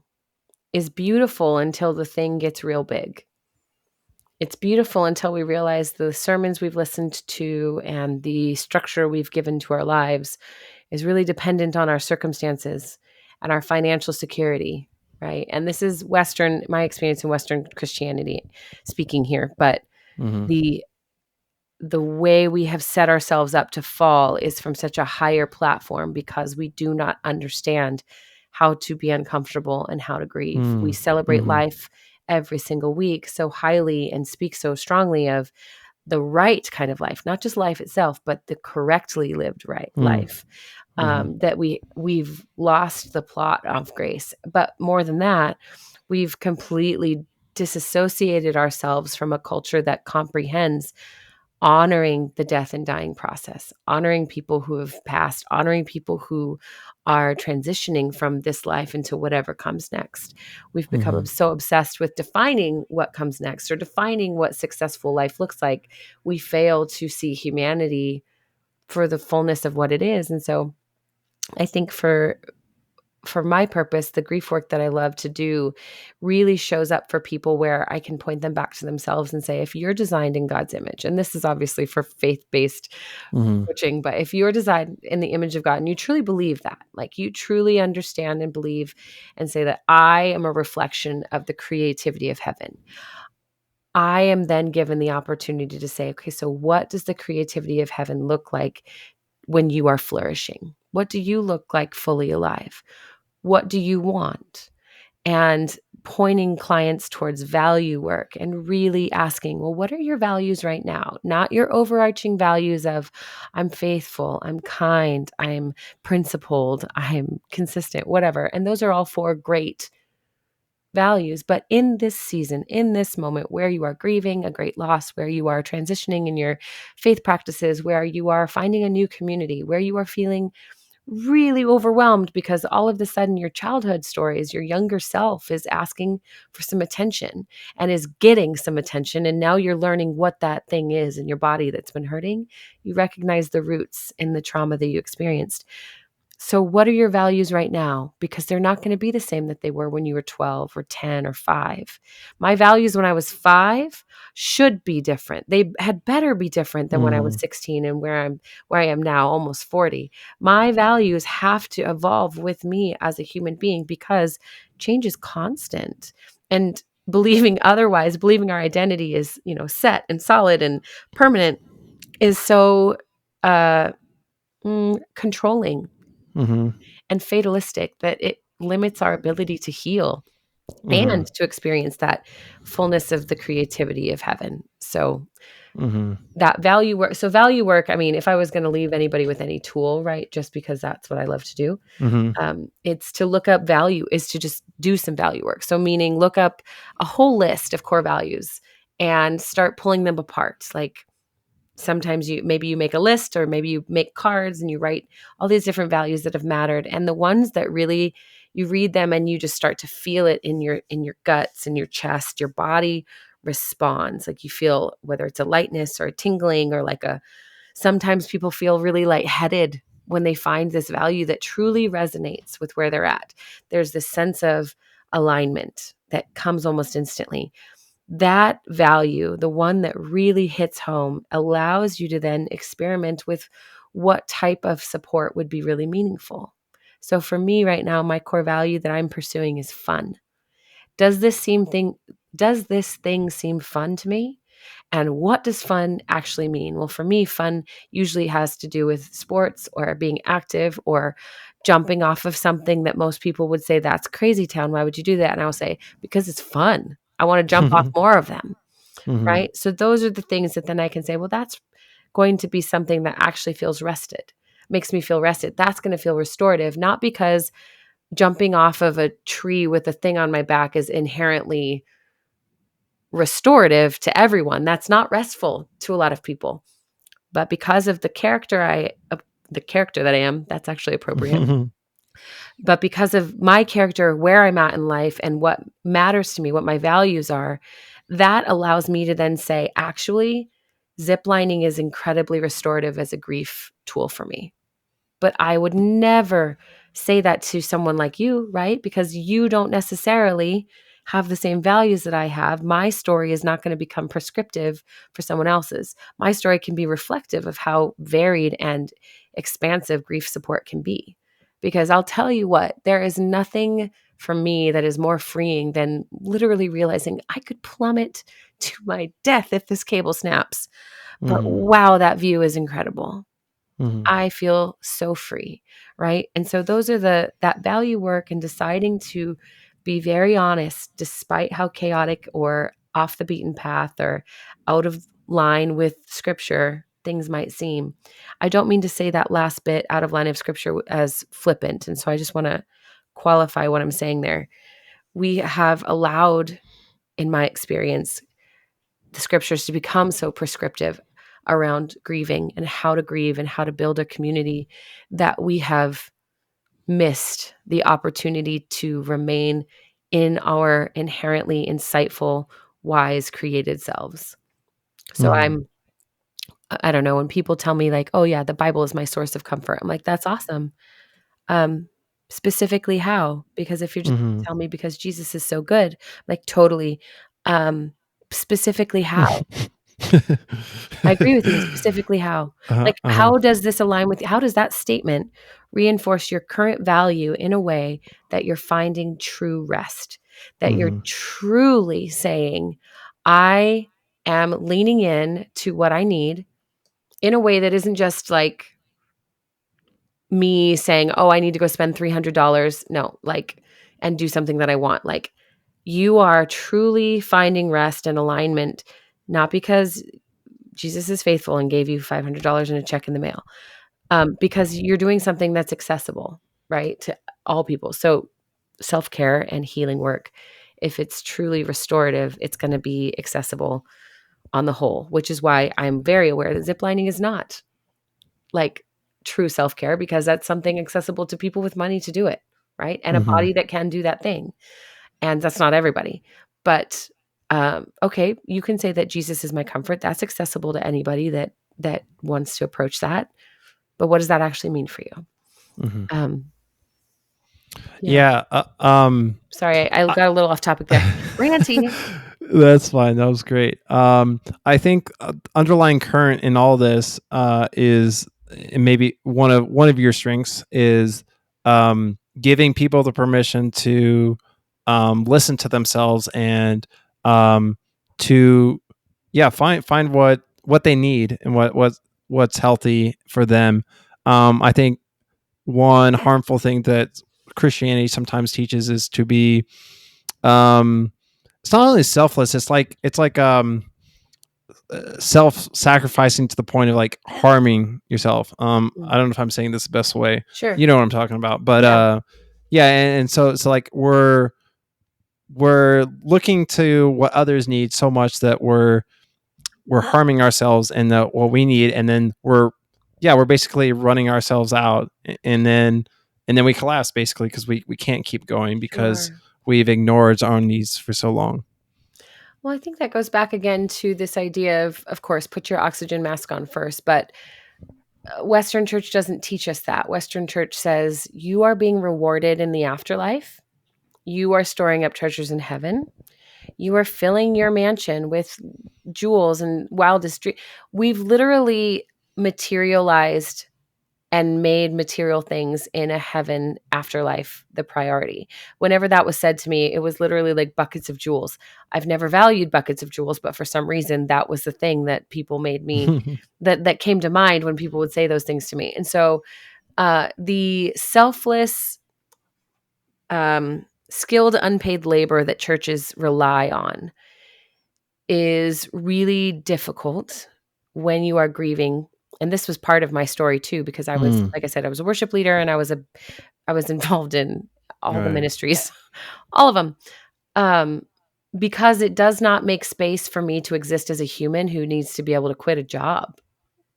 B: is beautiful until the thing gets real big. It's beautiful until we realize the sermons we've listened to and the structure we've given to our lives is really dependent on our circumstances and our financial security, right? And this is my experience in Western Christianity speaking here, but
A: Mm-hmm.
B: the the way we have set ourselves up to fall is from such a higher platform because we do not understand how to be uncomfortable and how to grieve. We
A: Mm.
B: celebrate
A: Mhm.
B: life every single week so highly and speak so strongly of the right kind of life, not just life itself, but the correctly lived right
A: Mm.
B: life.
A: Mhm.
B: That we've lost the plot of grace. But more than that, we've completely disassociated ourselves from a culture that comprehends honoring the death and dying process, honoring people who have passed, honoring people who are transitioning from this life into whatever comes next. We've become
A: Mhm.
B: so obsessed with defining what comes next or defining what successful life looks like. We fail to see humanity for the fullness of what it is. And so I think for my purpose, the grief work that I love to do really shows up for people where I can point them back to themselves and say, if you're designed in God's image, and this is obviously for faith-based
A: Mhm.
B: coaching, but if you're designed in the image of God and you truly believe that, like you truly understand and believe and say that I am a reflection of the creativity of heaven, I am then given the opportunity to say, okay, so what does the creativity of heaven look like when you are flourishing? What do you look like fully alive? What do you want? And pointing clients towards value work and really asking, well, what are your values right now? Not your overarching values of I'm faithful, I'm kind, I'm principled, I'm consistent, whatever. And those are all four great values. But in this season, in this moment where you are grieving a great loss, where you are transitioning in your faith practices, where you are finding a new community, where you are feeling really overwhelmed because all of a sudden your childhood stories, your younger self is asking for some attention and is getting some attention. And now you're learning what that thing is in your body that's been hurting. You recognize the roots in the trauma that you experienced. So, what are your values right now? Because they're not going to be the same that they were when you were 12 or 10 or 5. My values when I was 5 should be different. They had better be different than when I was
A: Mhm.
B: 16 and where I am now, almost 40. My values have to evolve with me as a human being because change is constant. And believing otherwise, believing our identity is, set and solid and permanent is so uh controlling
A: Mhm.
B: and fatalistic that it limits our ability to heal and
A: Mhm.
B: to experience that fullness of the creativity of heaven. So
A: Mhm.
B: that value work, I mean, if I was going to leave anybody with any tool, right, just because that's what I love to do,
A: Mhm.
B: it's to look up value, is to just do some value work. So meaning look up a whole list of core values and start pulling them apart. Like sometimes maybe you make a list or maybe you make cards and you write all these different values that have mattered, and the ones that really you read them and you just start to feel it in your guts, in your chest, your body responds. Like you feel whether it's a lightness or a tingling or like a sometimes people feel really lightheaded when they find this value that truly resonates with where they're at. There's this sense of alignment that comes almost instantly. That value, the one that really hits home, allows you to then experiment with what type of support would be really meaningful. So for me right now, my core value that I'm pursuing is fun. Does this seem thing does this thing seem fun to me? And what does fun actually mean? Well, for me, fun usually has to do with sports or being active or jumping off of something that most people would say, that's crazy town. Why would you do that? And I'll say, because it's fun. I want to jump off more of them.
A: Mhm.
B: Right. So those are the things that then I can say, well, that's going to be something that actually feels rested, makes me feel rested. That's going to feel restorative, not because jumping off of a tree with a thing on my back is inherently restorative to everyone. That's not restful to a lot of people. But because of the character that I am, that's actually appropriate. But because of my character, where I'm at in life and what matters to me, what my values are, that allows me to then say, actually, ziplining is incredibly restorative as a grief tool for me. But I would never say that to someone like you, right? Because you don't necessarily have the same values that I have. My story is not going to become prescriptive for someone else's. My story can be reflective of how varied and expansive grief support can be. Because I'll tell you what, there is nothing for me that is more freeing than literally realizing I could plummet to my death if this cable snaps. But
A: Mhm.
B: wow, that view is incredible.
A: Mhm.
B: I feel so free, right? And so those are that value work and deciding to be very honest despite how chaotic or off the beaten path or out of line with scripture things might seem. I don't mean to say that last bit out of line of scripture as flippant, and so I just want to qualify what I'm saying there. We have allowed, in my experience, the scriptures to become so prescriptive around grieving and how to grieve and how to build a community that we have missed the opportunity to remain in our inherently insightful, wise, created selves. So
A: Mhm.
B: I don't know, when people tell me like, "Oh yeah, the Bible is my source of comfort." I'm like, "That's awesome." Um, Specifically how? Because if you're just
A: Mhm.
B: tell me because Jesus is so good, like totally. Um, Specifically how? I agree with you. Specifically how?
A: Uh-huh,
B: Like,
A: uh-huh.
B: how does this align with how does that statement reinforce your current value in a way that you're finding true rest? That you're
A: Mhm.
B: truly saying, "I am leaning in to what I need," in a way that isn't just like me saying, "Oh, I need to go spend $300." No, like, and do something that I want. Like, you are truly finding rest and alignment, not because Jesus is faithful and gave you $500 in a check in the mail, because you're doing something that's accessible, right, to all people. So self-care and healing work, if it's truly restorative, it's gonna be accessible on the whole, which is why I'm very aware that ziplining is not, like, true self-care because that's something accessible to people with money to do it, right, and a
A: Mhm.
B: body that can do that thing, and that's not everybody. But, okay, you can say that Jesus is my comfort. That's accessible to anybody that wants to approach that. But what does that actually mean for you?
A: Mhm.
B: Um, yeah.
A: Yeah,
B: Sorry, I
A: I
B: got a little off topic there. Ranty.
A: That's fine. That was great. I think underlying current in all this is and maybe one of your strengths is giving people the permission to listen to themselves and um, to find what they need and what's healthy for them. I think one harmful thing that Christianity sometimes teaches is to be um, it's not only selfless. It's like self-sacrificing to the point of like harming yourself.
B: Mm,
A: I don't know if I'm saying this the best way.
B: sure.
A: You know what I'm talking about, but
B: Yeah.
A: yeah, and so like we're looking to what others need so much that we're harming ourselves and what we need, and then we're basically running ourselves out, and then we collapse basically because we can't keep going because
B: Sure.
A: we've ignored our own needs for so long.
B: Well, I think that goes back again to this idea of course, put your oxygen mask on first, but Western church doesn't teach us that. Western church says you are being rewarded in the afterlife. You are storing up treasures in heaven. You are filling your mansion with jewels and wildest dreams. We've literally materialized and made material things in a heaven afterlife the priority. Whenever that was said to me, it was literally like buckets of jewels. I've never valued buckets of jewels, but for some reason that was the thing that people made me that came to mind when people would say those things to me. And so the selfless skilled unpaid labor that churches rely on is really difficult when you are grieving. And this was part of my story too, because I was,
A: Mm,
B: like I said, I was a worship leader and I was involved in all the
A: right.
B: ministries, all of them. Um, because it does not make space for me to exist as a human who needs to be able to quit a job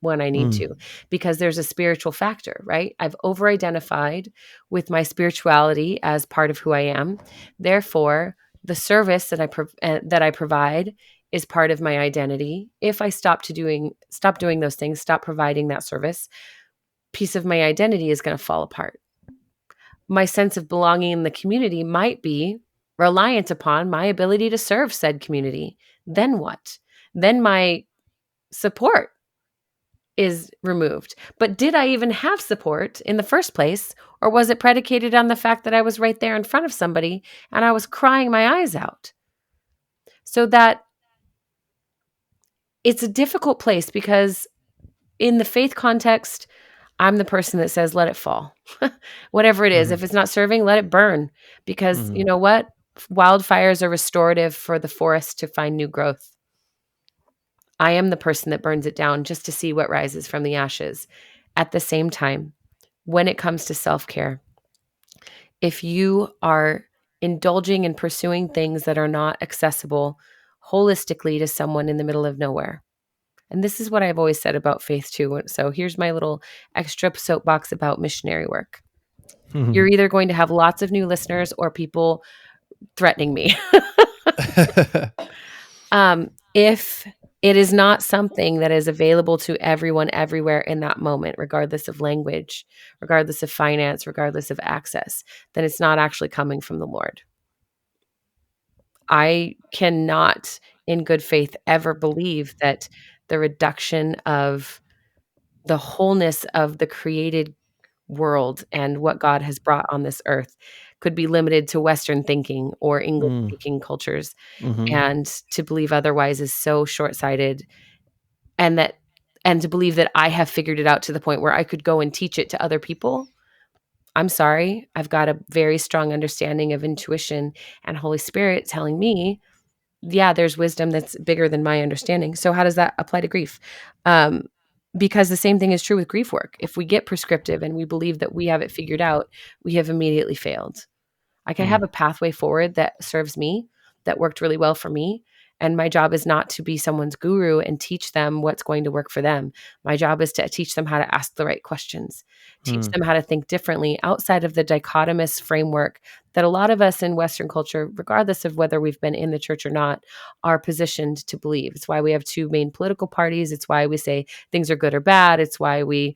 B: when I need
A: Mm,
B: to, because there's a spiritual factor, right? I've over identified with my spirituality as part of who I am. Therefore, the service that I provide is part of my identity. If I stop doing those things, stop providing that service, piece of my identity is going to fall apart. My sense of belonging in the community might be reliant upon my ability to serve said community. Then what? Then my support is removed. But did I even have support in the first place? Or was it predicated on the fact that I was right there in front of somebody and I was crying my eyes out? So that it's a difficult place because in the faith context, I'm the person that says, let it fall. Whatever it is,
A: Mhm.
B: if it's not serving, let it burn. Because you
A: Mhm.
B: know what? Wildfires are restorative for the forest to find new growth. I am the person that burns it down just to see what rises from the ashes. At the same time, when it comes to self care, if you are indulging and pursuing things that are not accessible holistically to someone in the middle of nowhere, and this is what I've always said about faith too. So here's my little extra soapbox about missionary work. You're
A: Mhm.
B: either going to have lots of new listeners or people threatening me. If it is not something that is available to everyone everywhere in that moment, regardless of language, regardless of finance, regardless of access, then it's not actually coming from the Lord. I cannot, in good faith, ever believe that the reduction of the wholeness of the created world and what God has brought on this earth could be limited to Western thinking or English
A: Mm.
B: speaking cultures.
A: Mhm.
B: And to believe otherwise is so short sighted. And that, and to believe that I have figured it out to the point where I could go and teach it to other people. I'm sorry. I've got a very strong understanding of intuition and Holy Spirit telling me, yeah, there's wisdom that's bigger than my understanding. So how does that apply to grief? Um, because the same thing is true with grief work. If we get prescriptive and we believe that we have it figured out, we have immediately failed. I can
A: Mm.
B: have a pathway forward that serves me, that worked really well for me. And my job is not to be someone's guru and teach them what's going to work for them. My job is to teach them how to ask the right questions, teach
A: Mm.
B: them how to think differently outside of the dichotomous framework that a lot of us in Western culture, regardless of whether we've been in the church or not, are positioned to believe. It's why we have two main political parties. It's why we say things are good or bad. It's why we,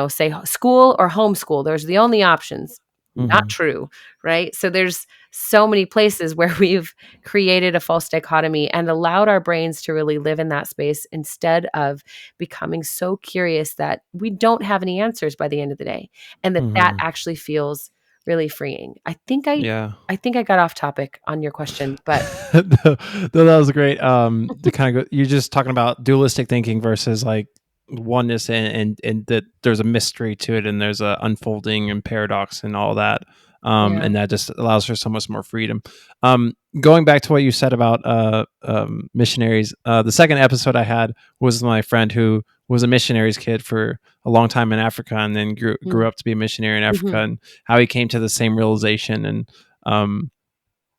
B: say school or homeschool. Those are the only options. Not
A: Mhm.
B: true, right? So there's so many places where we've created a false dichotomy and allowed our brains to really live in that space instead of becoming so curious that we don't have any answers by the end of the day, and that
A: Mhm.
B: actually feels really freeing.
A: Yeah.
B: I think I got off topic on your question, but
A: No, no, that was great. To kind of go, you're just talking about dualistic thinking versus like oneness, and that there's a mystery to it, and there's a unfolding and paradox and all that.
B: yeah.
A: And that just allows for so much more freedom. Going back to what you said about missionaries, the second episode I had was my friend who was a missionary's kid for a long time in Africa, and then grew
B: Mm.
A: up to be a missionary in Africa,
B: Mhm.
A: and how he came to the same realization. And um,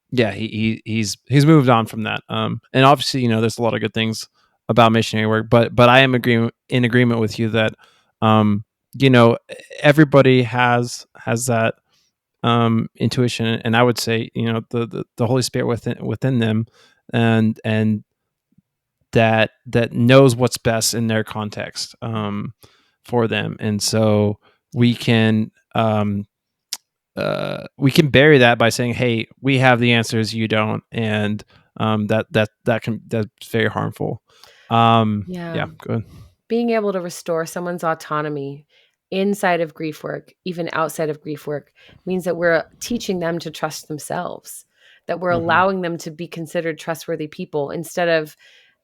A: yeah, he's moved on from that. And obviously, there's a lot of good things about missionary work, but I am in agreement with you that, um, you know, everybody has that intuition, and I would say, the Holy Spirit within them, and that knows what's best in their context, for them, and so we can. We can bury that by saying, "Hey, we have the answers, you don't," and that's very harmful.
B: Yeah.
A: Yeah, good.
B: Being able to restore someone's autonomy inside of grief work, even outside of grief work, means that we're teaching them to trust themselves, that we're
A: Hmm.
B: allowing them to be considered trustworthy people instead of,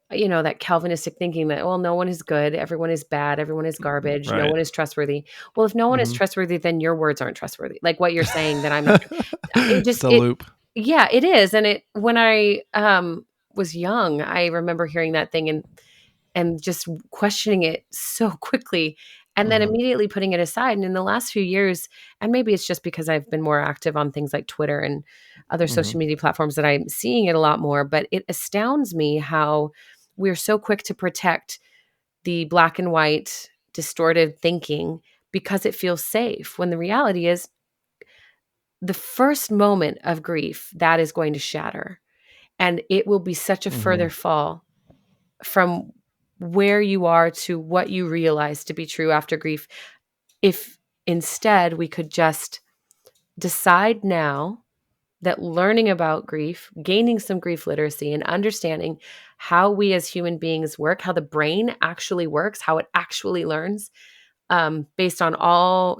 B: that Calvinistic thinking that, well, no one is good, everyone is bad, everyone is garbage, no
A: Right.
B: one is trustworthy. Well, if no one is
A: Hmm.
B: trustworthy, then your words aren't trustworthy. Like what you're saying that I'm not. It
A: It's
B: just
A: a
B: it
A: loop.
B: Yeah, it is. And it when I was young, I remember hearing that thing and just questioning it so quickly and then
A: Hmm.
B: immediately putting it aside. And in the last few years, and maybe it's just because I've been more active on things like Twitter and other
A: Hmm.
B: social media platforms that I'm seeing it a lot more, but it astounds me how we're so quick to protect the black and white distorted thinking because it feels safe when the reality is the first moment of grief that is going to shatter, and it will be such a
A: Hmm.
B: further fall from where you are to what you realize to be true after grief. If instead we could just decide now that learning about grief, gaining some grief literacy, and understanding how we as human beings work, how the brain actually works, how it actually learns, based on all,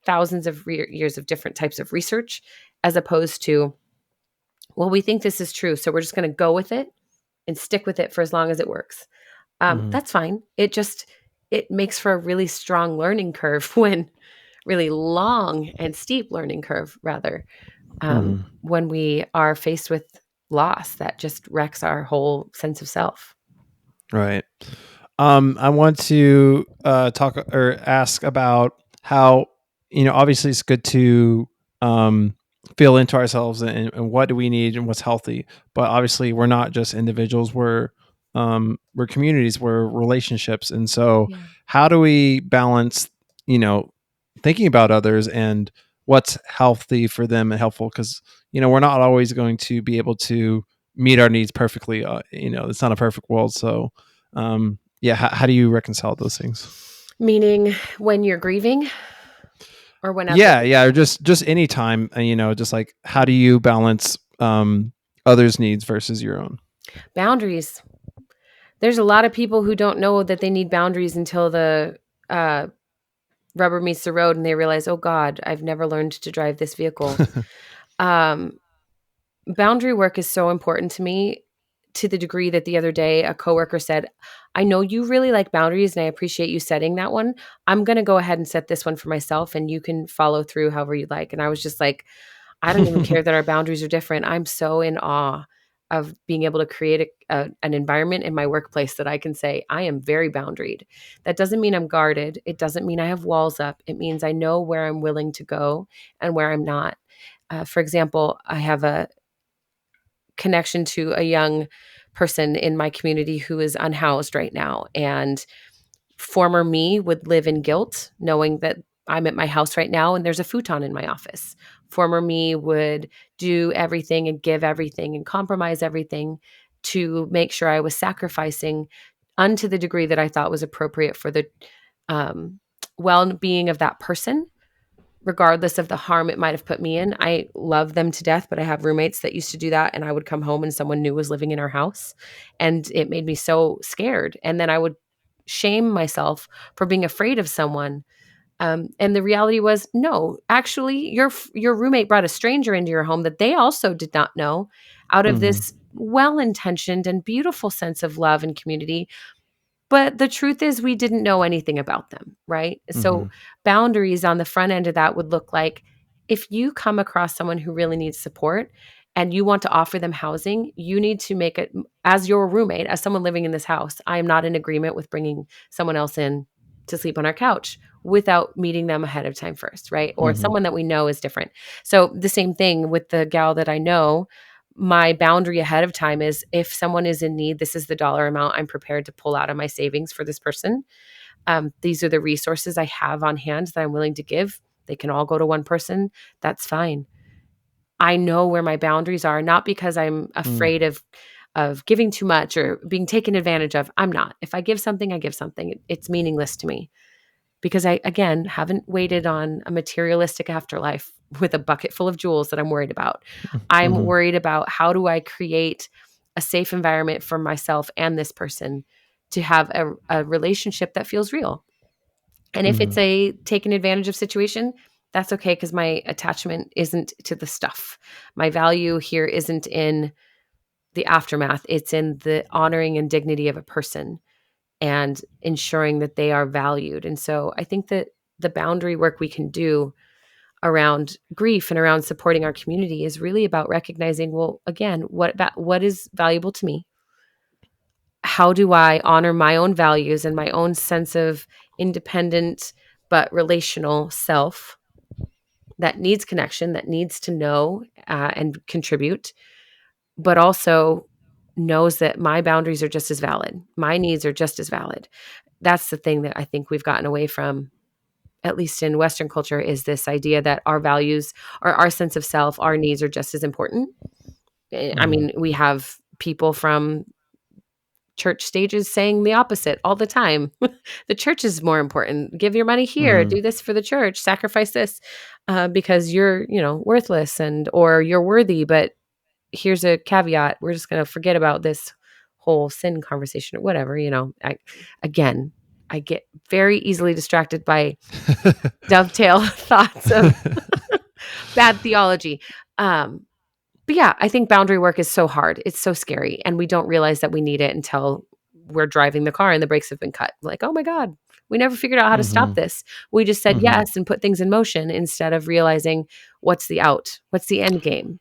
B: thousands of years of different types of research, as opposed to, well, we think this is true, so we're just going to go with it and stick with it for as long as it works.
A: Hmm.
B: That's fine. It just it makes for a really strong learning curve when really long and steep learning curve rather,
A: Mhm.
B: when we are faced with loss that just wrecks our whole sense of self.
A: Right. I want to talk or ask about how, obviously it's good to um, feel into ourselves and what do we need and what's healthy. But obviously, we're not just individuals; we're communities, we're relationships, and so
B: Yeah.
A: how do we balance, you know, thinking about others and what's healthy for them and helpful? Because we're not always going to be able to meet our needs perfectly. It's not a perfect world, so yeah, how do you reconcile those things?
B: Meaning when you're grieving or whenever?
A: Yeah, or just any time, just like how do you balance others' needs versus your own?
B: Boundaries. There's a lot of people who don't know that they need boundaries until the uh, rubber meets the road and they realize, oh God, I've never learned to drive this vehicle. Um, Boundary work is so important to me, to the degree that the other day a coworker said, I know you really like boundaries and I appreciate you setting that one. I'm going to go ahead and set this one for myself and you can follow through however you'd like. And I was just like, I don't even care that our boundaries are different. I'm so in awe of being able to create an environment in my workplace that I can say, I am very boundaried. That doesn't mean I'm guarded. It doesn't mean I have walls up. It means I know where I'm willing to go and where I'm not. For example, I have a connection to a young person in my community who is unhoused right now. And former me would live in guilt knowing that I'm at my house right now and there's a futon in my office. Former me would do everything and give everything and compromise everything to make sure I was sacrificing unto the degree that I thought was appropriate for the um, well being of that person, regardless of the harm it might have put me in. I love them to death, but I have roommates that used to do that. And I would come home and someone new was living in our house. And it made me so scared. And then I would shame myself for being afraid of someone. And the reality was, no, actually, your roommate brought a stranger into your home that they also did not know, out of
A: Mhm,
B: this well intentioned and beautiful sense of love and community, but the truth is we didn't know anything about them, right? So
A: mhm,
B: boundaries on the front end of that would look like, if you come across someone who really needs support and you want to offer them housing, you need to make it, as your roommate, as someone living in this house, I am not in agreement with bringing someone else in to sleep on our couch without meeting them ahead of time first, right? Or
A: mhm,
B: someone that we know is different. So the same thing with the gal that I know. My boundary ahead of time is, if someone is in need, this is the dollar amount I'm prepared to pull out of my savings for this person. These are the resources I have on hand that I'm willing to give. They can all go to one person. That's fine. I know where my boundaries are, not because I'm
A: mm,
B: afraid of giving too much or being taken advantage of. I'm not. If I give something, I give something. It's meaningless to me because I, again, haven't waited on a materialistic afterlife with a bucket full of jewels that I'm worried about. I'm
A: mhm,
B: worried about, how do I create a safe environment for myself and this person to have a relationship that feels real. And if it's
A: mhm,
B: a taken advantage of situation, that's okay, because my attachment isn't to the stuff. My value here isn't in the aftermath, it's in the honoring and dignity of a person and ensuring that they are valued. And so I think that the boundary work we can do around grief and around supporting our community is really about recognizing, well, again, what is valuable to me? How do I honor my own values and my own sense of independent but relational self that needs connection, that needs to know and contribute, but also knows that my boundaries are just as valid. My needs are just as valid. That's the thing that I think we've gotten away from, at least in Western culture, is this idea that our values or our sense of self, our needs are just as important. I
A: mhm,
B: mean, we have people from church stages saying the opposite all the time. The church is more important. Give your money here.
A: mhm,
B: Do this for the church. Sacrifice this because you're, worthless and or you're worthy. But here's a caveat: we're just going to forget about this whole sin conversation or whatever. Again, I get very easily distracted by dovetail thoughts of bad theology. Um, but yeah, I think boundary work is so hard. It's so scary, and we don't realize that we need it until we're driving the car and the brakes have been cut. Like, oh my God, we never figured out how to stop
A: Mhm.
B: this. We just said
A: Mhm.
B: yes and put things in motion instead of realizing what's the out, what's the end game.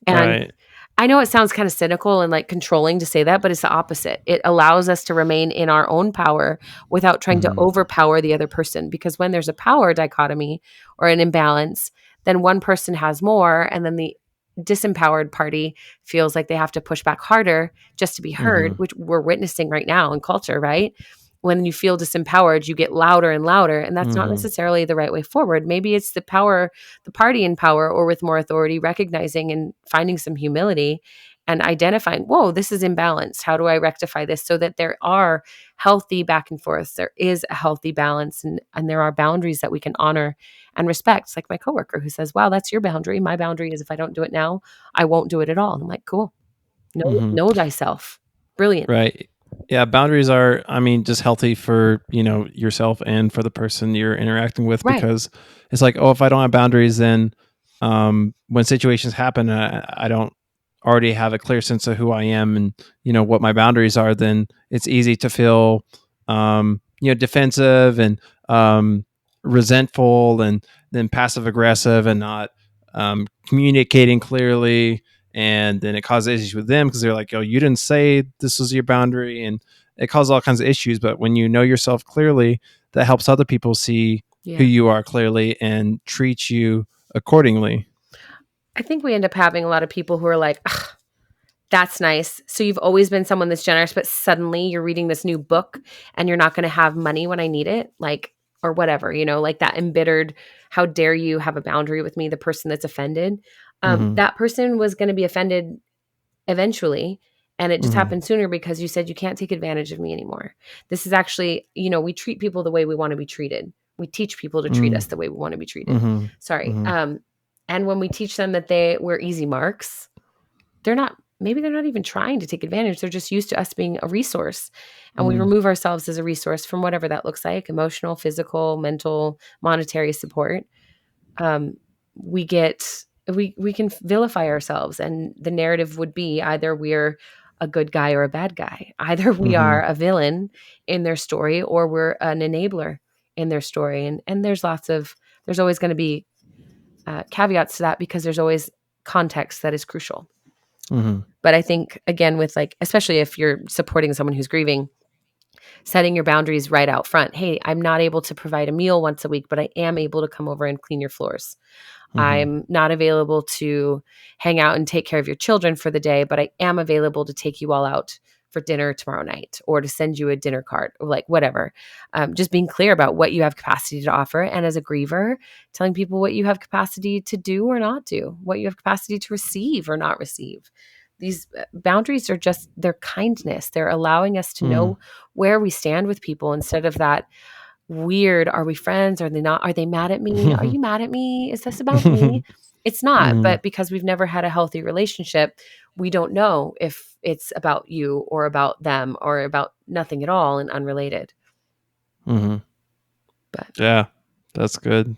B: And
A: Right.
B: I know it sounds kind of cynical and like controlling to say that, but it's the opposite. It allows us to remain in our own power without trying to
A: Mhm.
B: overpower the other person. Because when there's a power dichotomy or an imbalance, then one person has more, and then the disempowered party feels like they have to push back harder just to be heard,
A: Mhm.
B: which we're witnessing right now in culture, right? When you feel disempowered, you get louder and louder, and that's not
A: Mhm.
B: necessarily the right way forward. Maybe it's the party in power or with more authority, recognizing and finding some humility and identifying, whoa, this is imbalanced. How do I rectify this so that there are healthy back and forth? There is a healthy balance, and there are boundaries that we can honor and respect. It's like my coworker who says, wow, that's your boundary. My boundary is if I don't do it now, I won't do it at all. And I'm like, cool.
A: Mhm.
B: Know thyself. Brilliant.
A: Right. Yeah, boundaries are, I mean, just healthy for, yourself and for the person you're interacting with,
B: Right.
A: because it's like, oh, if I don't have boundaries, then when situations happen, I don't already have a clear sense of who I am and, what my boundaries are, then it's easy to feel, defensive and resentful, and then passive aggressive, and not communicating clearly, and then it causes issues with them because they're like, "Oh, you didn't say this was your boundary," and it causes all kinds of issues. But when you know yourself clearly, that helps other people see who
B: Yeah.
A: you are clearly and treat you accordingly.
B: I think we end up having a lot of people who are like, "Ugh, that's nice. So you've always been someone that's generous, but suddenly you're reading this new book and you're not going to have money when I need it," like, or whatever, like that embittered, how dare you have a boundary with me, the person that's offended.
A: Mm-hmm.
B: That person was going to be offended eventually. And it just
A: Mm-hmm.
B: happened sooner because you said you can't take advantage of me anymore. This is actually, we treat people the way we want to be treated. We teach people to treat us the way we want to be treated.
A: Mm-hmm.
B: Sorry.
A: Mm-hmm.
B: And when we teach them that we're easy marks, maybe they're not even trying to take advantage. They're just used to us being a resource. And we
A: Mm-hmm.
B: remove ourselves as a resource from whatever that looks like: emotional, physical, mental, monetary support. um, we can vilify ourselves, and the narrative would be either we're a good guy or a bad guy. Either we
A: Mm-hmm.
B: are a villain in their story or we're an enabler in their story. And there's always going to be caveats to that, because there's always context that is crucial.
A: Mm-hmm.
B: But I think, again, with like, especially if you're supporting someone who's grieving, setting your boundaries right out front. Hey, I'm not able to provide a meal once a week, but I am able to come over and clean your floors.
A: Mm-hmm.
B: I'm not available to hang out and take care of your children for the day, but I am available to take you all out for dinner tomorrow night, or to send you a dinner card, or like whatever. Just being clear about what you have capacity to offer. And as a griever, telling people what you have capacity to do or not do, what you have capacity to receive or not receive. These boundaries are just their kindness. They're allowing us to
A: Mm-hmm.
B: know where we stand with people, instead of that weird, are we friends? Are they not? Are they mad at me? Are you mad at me? Is this about me? It's not.
A: Mm-hmm.
B: But because we've never had a healthy relationship, we don't know if it's about you or about them or about nothing at all and unrelated.
A: Mm-hmm.
B: But
A: Yeah, that's good.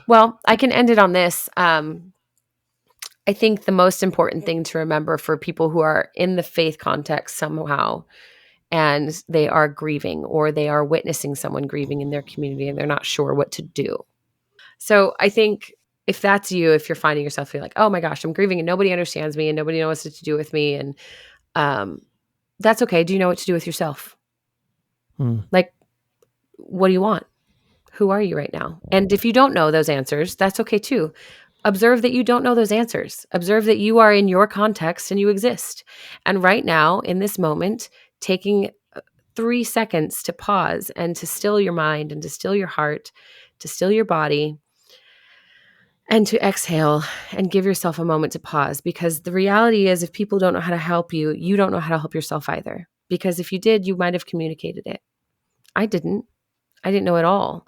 B: well, I can end it on this. I think the most important thing to remember for people who are in the faith context somehow, and they are grieving or they are witnessing someone grieving in their community and they're not sure what to do. So I think if that's you, if you're finding yourself feeling like, oh my gosh, I'm grieving and nobody understands me and nobody knows what to do with me, and um, that's okay. Do you know what to do with yourself?
A: Mm-hmm.
B: Like, what do you want? Who are you right now? And if you don't know those answers, that's okay too. Observe that you don't know those answers. Observe that you are in your context and you exist. And right now, in this moment, taking 3 seconds to pause and to still your mind and to still your heart, to still your body, and to exhale and give yourself a moment to pause. Because the reality is, if people don't know how to help you, you don't know how to help yourself either. Because if you did, you might have communicated it. I didn't. I didn't know at all.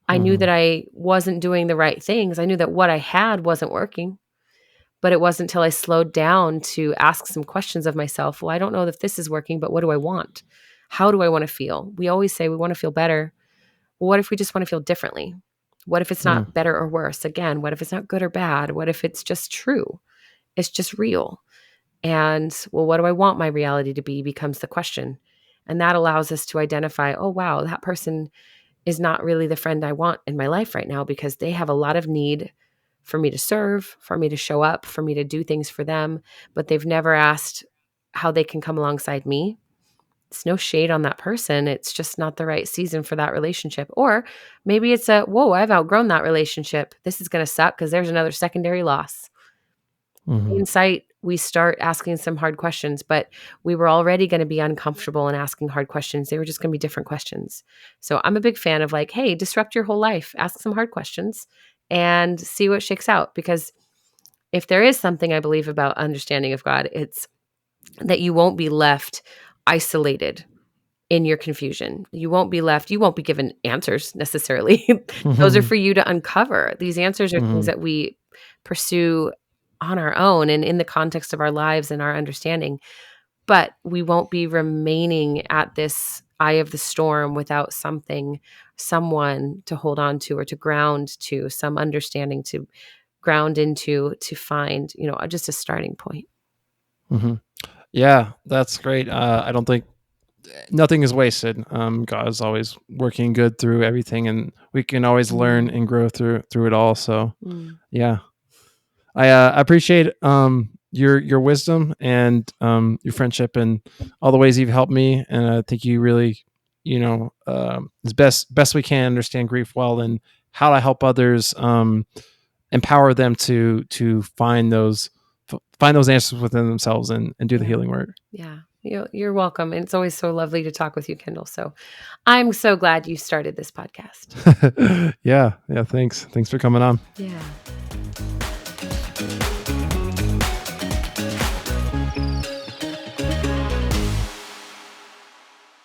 B: I knew
A: Mm-hmm.
B: that I wasn't doing the right things. I knew that what I had wasn't working. But it wasn't until I slowed down to ask some questions of myself. Well, I don't know if this is working, but what do I want? How do I want to feel? We always say we want to feel better. Well, what if we just want to feel differently? What if it's not better or worse? Again, what if it's not good or bad? What if it's just true? It's just real. And well, what do I want my reality to be becomes the question. And that allows us to identify, oh, wow, that person is not really the friend I want in my life right now because they have a lot of need for me to serve, for me to show up, for me to do things for them, but they've never asked how they can come alongside me. It's no shade on that person. It's just not the right season for that relationship. Or maybe it's whoa, I've outgrown that relationship. This is going to suck because there's another secondary loss.
A: Mhm.
B: Insight, we start asking some hard questions, but we were already going to be uncomfortable in asking hard questions. They were just going to be different questions. So I'm a big fan of like, hey, disrupt your whole life, ask some hard questions and see what shakes out. Because if there is something I believe about understanding of God, it's that you won't be left isolated in your confusion. You won't be given answers necessarily. Those are
A: Mhm.
B: for you to uncover. These answers are things
A: Mhm.
B: that we pursue on our own and in the context of our lives and our understanding. But we won't be remaining at this eye of the storm without someone to hold on to or to ground to, some understanding to ground into, to find, just a starting point.
A: Mhm. Yeah, that's great. I don't think nothing is wasted. God is always working good through everything, and we can always learn
B: Mm,
A: and grow through it all. So,
B: mm,
A: yeah, I appreciate your wisdom and your friendship and all the ways you've helped me. And I think you really, as best we can understand grief well and how to help others, empower them to find those answers within themselves and do the
B: yeah.
A: healing work.
B: Yeah. You're welcome. And it's always so lovely to talk with you, Kendall. So I'm so glad you started this podcast.
A: Yeah, yeah. Thanks for coming on.
B: Yeah.